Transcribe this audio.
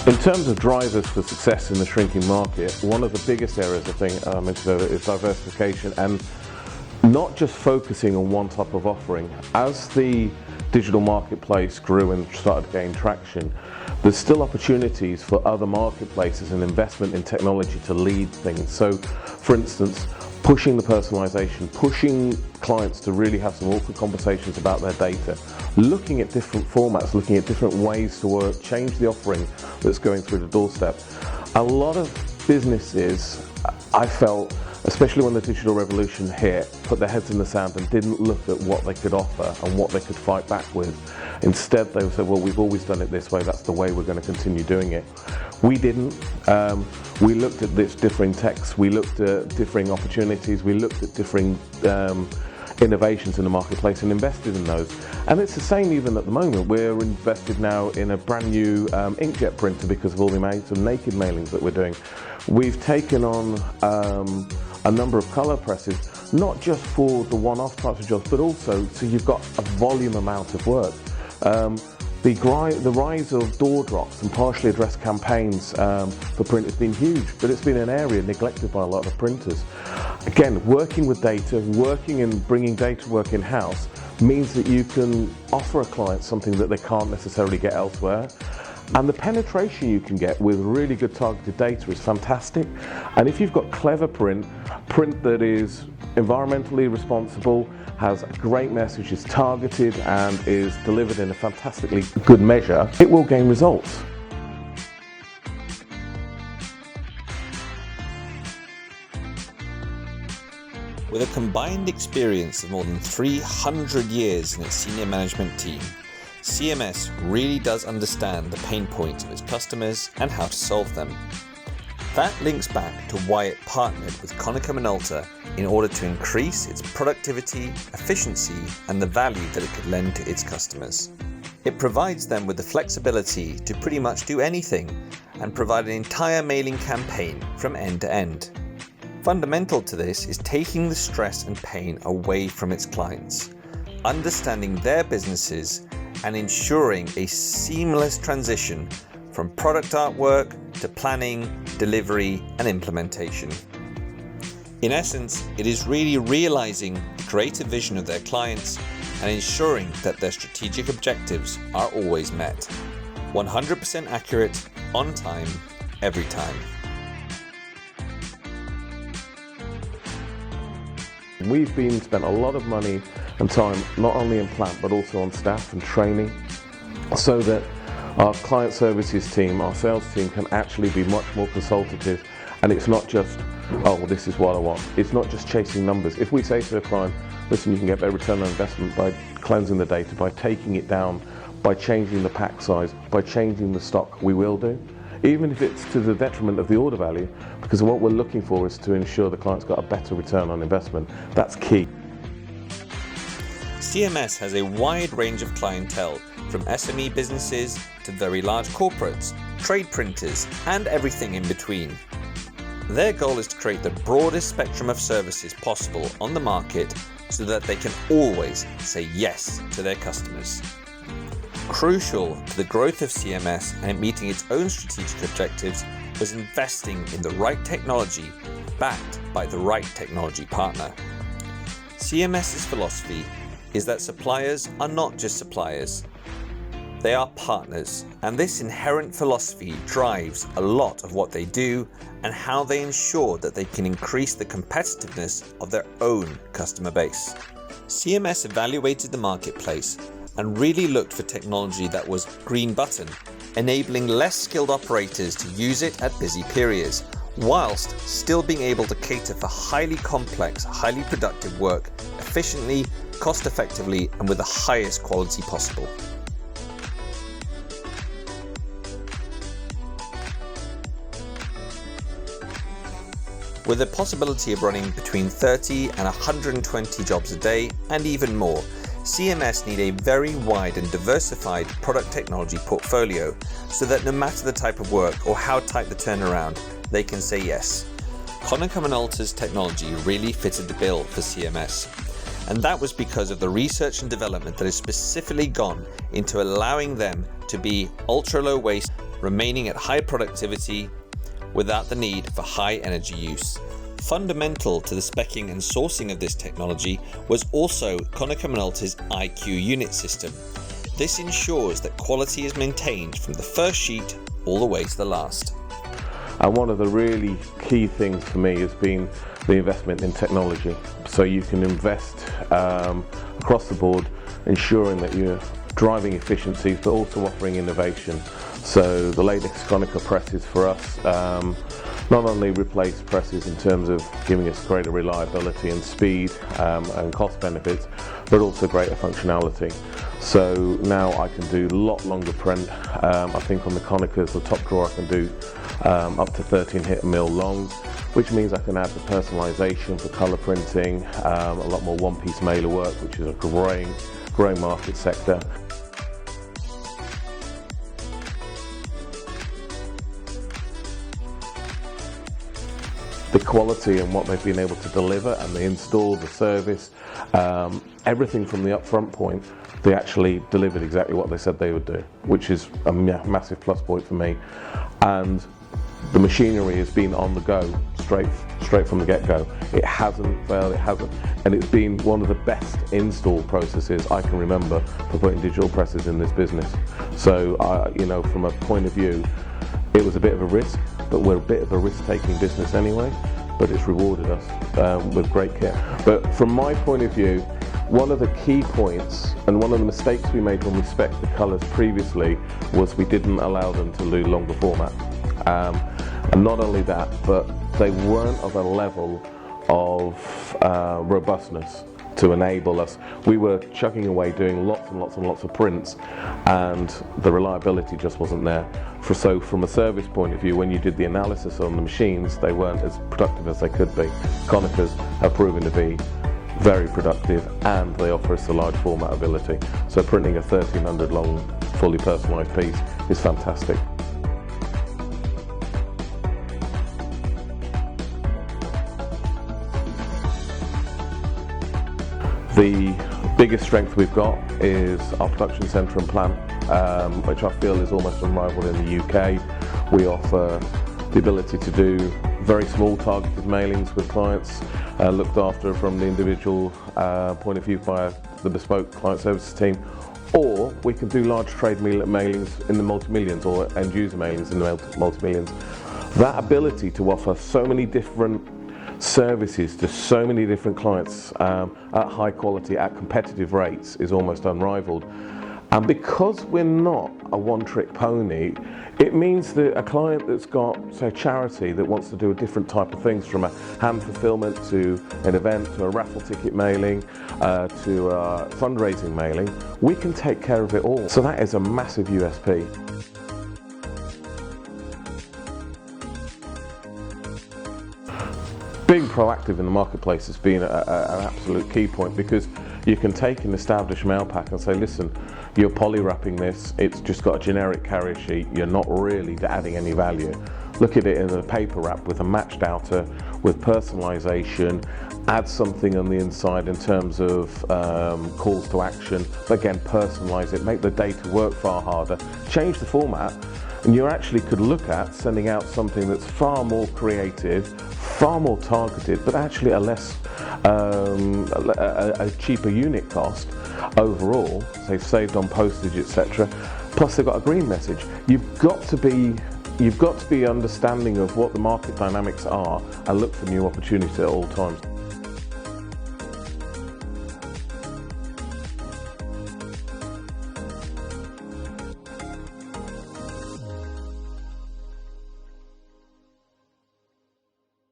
In terms of drivers for success in the shrinking market, one of the biggest areas I think I mentioned earlier is diversification, and not just focusing on one type of offering. As the digital marketplace grew and started to gain traction, there's still opportunities for other marketplaces and investment in technology to lead things. So, for instance, pushing the personalization, pushing clients to really have some awkward conversations about their data, looking at different formats, looking at different ways to work, change the offering that's going through the doorstep. A lot of businesses, I felt, especially when the digital revolution hit, put their heads in the sand and didn't look at what they could offer and what they could fight back with. Instead, they said, well, we've always done it this way, that's the way we're going to continue doing it. We didn't. We looked at this differing techs, we looked at differing opportunities, we looked at differing innovations in the marketplace and invested in those. And it's the same even at the moment. We're invested now in a brand new inkjet printer because of all the amounts of naked mailings that we're doing. We've taken on a number of colour presses, not just for the one-off types of jobs, but also so you've got a volume amount of work. The rise of door drops and partially addressed campaigns for print has been huge, but it's been an area neglected by a lot of printers. Again, working with data, working and bringing data work in-house means that you can offer a client something that they can't necessarily get elsewhere. And the penetration you can get with really good targeted data is fantastic. And if you've got clever print that is environmentally responsible, has a great message, is targeted and is delivered in a fantastically good measure, it will gain results. With a combined experience of more than 300 years in its senior management team, CMS really does understand the pain points of its customers and how to solve them. That links back to why it partnered with Konica Minolta in order to increase its productivity, efficiency, and the value that it could lend to its customers. It provides them with the flexibility to pretty much do anything and provide an entire mailing campaign from end to end. Fundamental to this is taking the stress and pain away from its clients, understanding their businesses, and ensuring a seamless transition from product artwork to planning, delivery, and implementation. In essence, it is really realizing the creative vision of their clients and ensuring that their strategic objectives are always met. 100% accurate, on time, every time. We've spent a lot of money and time not only in plant but also on staff and training, so that our client services team, our sales team can actually be much more consultative, and it's not just, oh, well, this is what I want. It's not just chasing numbers. If we say to a client, listen, you can get better return on investment by cleansing the data, by taking it down, by changing the pack size, by changing the stock, we will do. Even if it's to the detriment of the order value, because what we're looking for is to ensure the client's got a better return on investment. That's key. CMS has a wide range of clientele, from SME businesses to very large corporates, trade printers, and everything in between. Their goal is to create the broadest spectrum of services possible on the market so that they can always say yes to their customers. Crucial to the growth of CMS and it meeting its own strategic objectives was investing in the right technology backed by the right technology partner. CMS's philosophy is that suppliers are not just suppliers, they are partners, and this inherent philosophy drives a lot of what they do and how they ensure that they can increase the competitiveness of their own customer base. CMS evaluated the marketplace and really looked for technology that was green button, enabling less skilled operators to use it at busy periods, whilst still being able to cater for highly complex, highly productive work efficiently, cost effectively, and with the highest quality possible. With the possibility of running between 30 and 120 jobs a day and even more, CMS need a very wide and diversified product technology portfolio so that no matter the type of work or how tight the turnaround, they can say yes. Konica Minolta's technology really fitted the bill for CMS, and that was because of the research and development that has specifically gone into allowing them to be ultra low waste, remaining at high productivity without the need for high energy use. Fundamental to the speccing and sourcing of this technology was also Konica Minolta's IQ unit system. This ensures that quality is maintained from the first sheet all the way to the last. And one of the really key things for me has been the investment in technology. So you can invest across the board, ensuring that you're driving efficiencies, but also offering innovation. So the latest Konica presses for us not only replace presses in terms of giving us greater reliability and speed and cost benefits, but also greater functionality. So now I can do a lot longer print. I think on the Konicas, the top drawer I can do up to 13 hit mil long, which means I can add the personalisation for colour printing, a lot more one-piece mailer work, which is a growing market sector. The quality and what they've been able to deliver, and the install, the service, everything from the upfront point, they actually delivered exactly what they said they would do, which is a massive plus point for me. And the machinery has been on the go straight from the get-go. It hasn't failed, and it's been one of the best install processes I can remember for putting digital presses in this business. So, you know, from a point of view, it was a bit of a risk, but we're a bit of a risk-taking business anyway, but it's rewarded us with great kit. But from my point of view, one of the key points, and one of the mistakes we made when we spec'd the colours previously, was we didn't allow them to do longer format. And not only that, but they weren't of a level of robustness to enable us. We were chucking away doing lots and lots and lots of prints, and the reliability just wasn't there. So from a service point of view, when you did the analysis on the machines, they weren't as productive as they could be. Konicas have proven to be very productive, and they offer us the large format ability. So printing a 1300 long, fully personalised piece is fantastic. The biggest strength we've got is our production centre and plant, which I feel is almost unrivaled in the UK. We offer the ability to do very small targeted mailings with clients, looked after from the individual point of view by the bespoke client services team, or we can do large trade mailings in the multi-millions, or end user mailings in the multi-millions. That ability to offer so many different services to so many different clients at high quality at competitive rates is almost unrivaled. And because we're not a one-trick pony, it means that a client that's got, say, a charity that wants to do a different type of things, from a hand fulfillment to an event to a raffle ticket mailing to a fundraising mailing, we can take care of it all. So that is a massive USP. Being proactive in the marketplace has been an absolute key point, because you can take an established mail pack and say, listen, you're poly wrapping this, it's just got a generic carrier sheet, you're not really adding any value. Look at it in a paper wrap with a matched outer, with personalisation, add something on the inside in terms of calls to action, but again, personalise it, make the data work far harder, change the format, and you actually could look at sending out something that's far more creative, far more targeted, but actually a less a cheaper unit cost overall. They've saved on postage, etc. Plus they've got a green message. You've got to be understanding of what the market dynamics are and look for new opportunities at all times.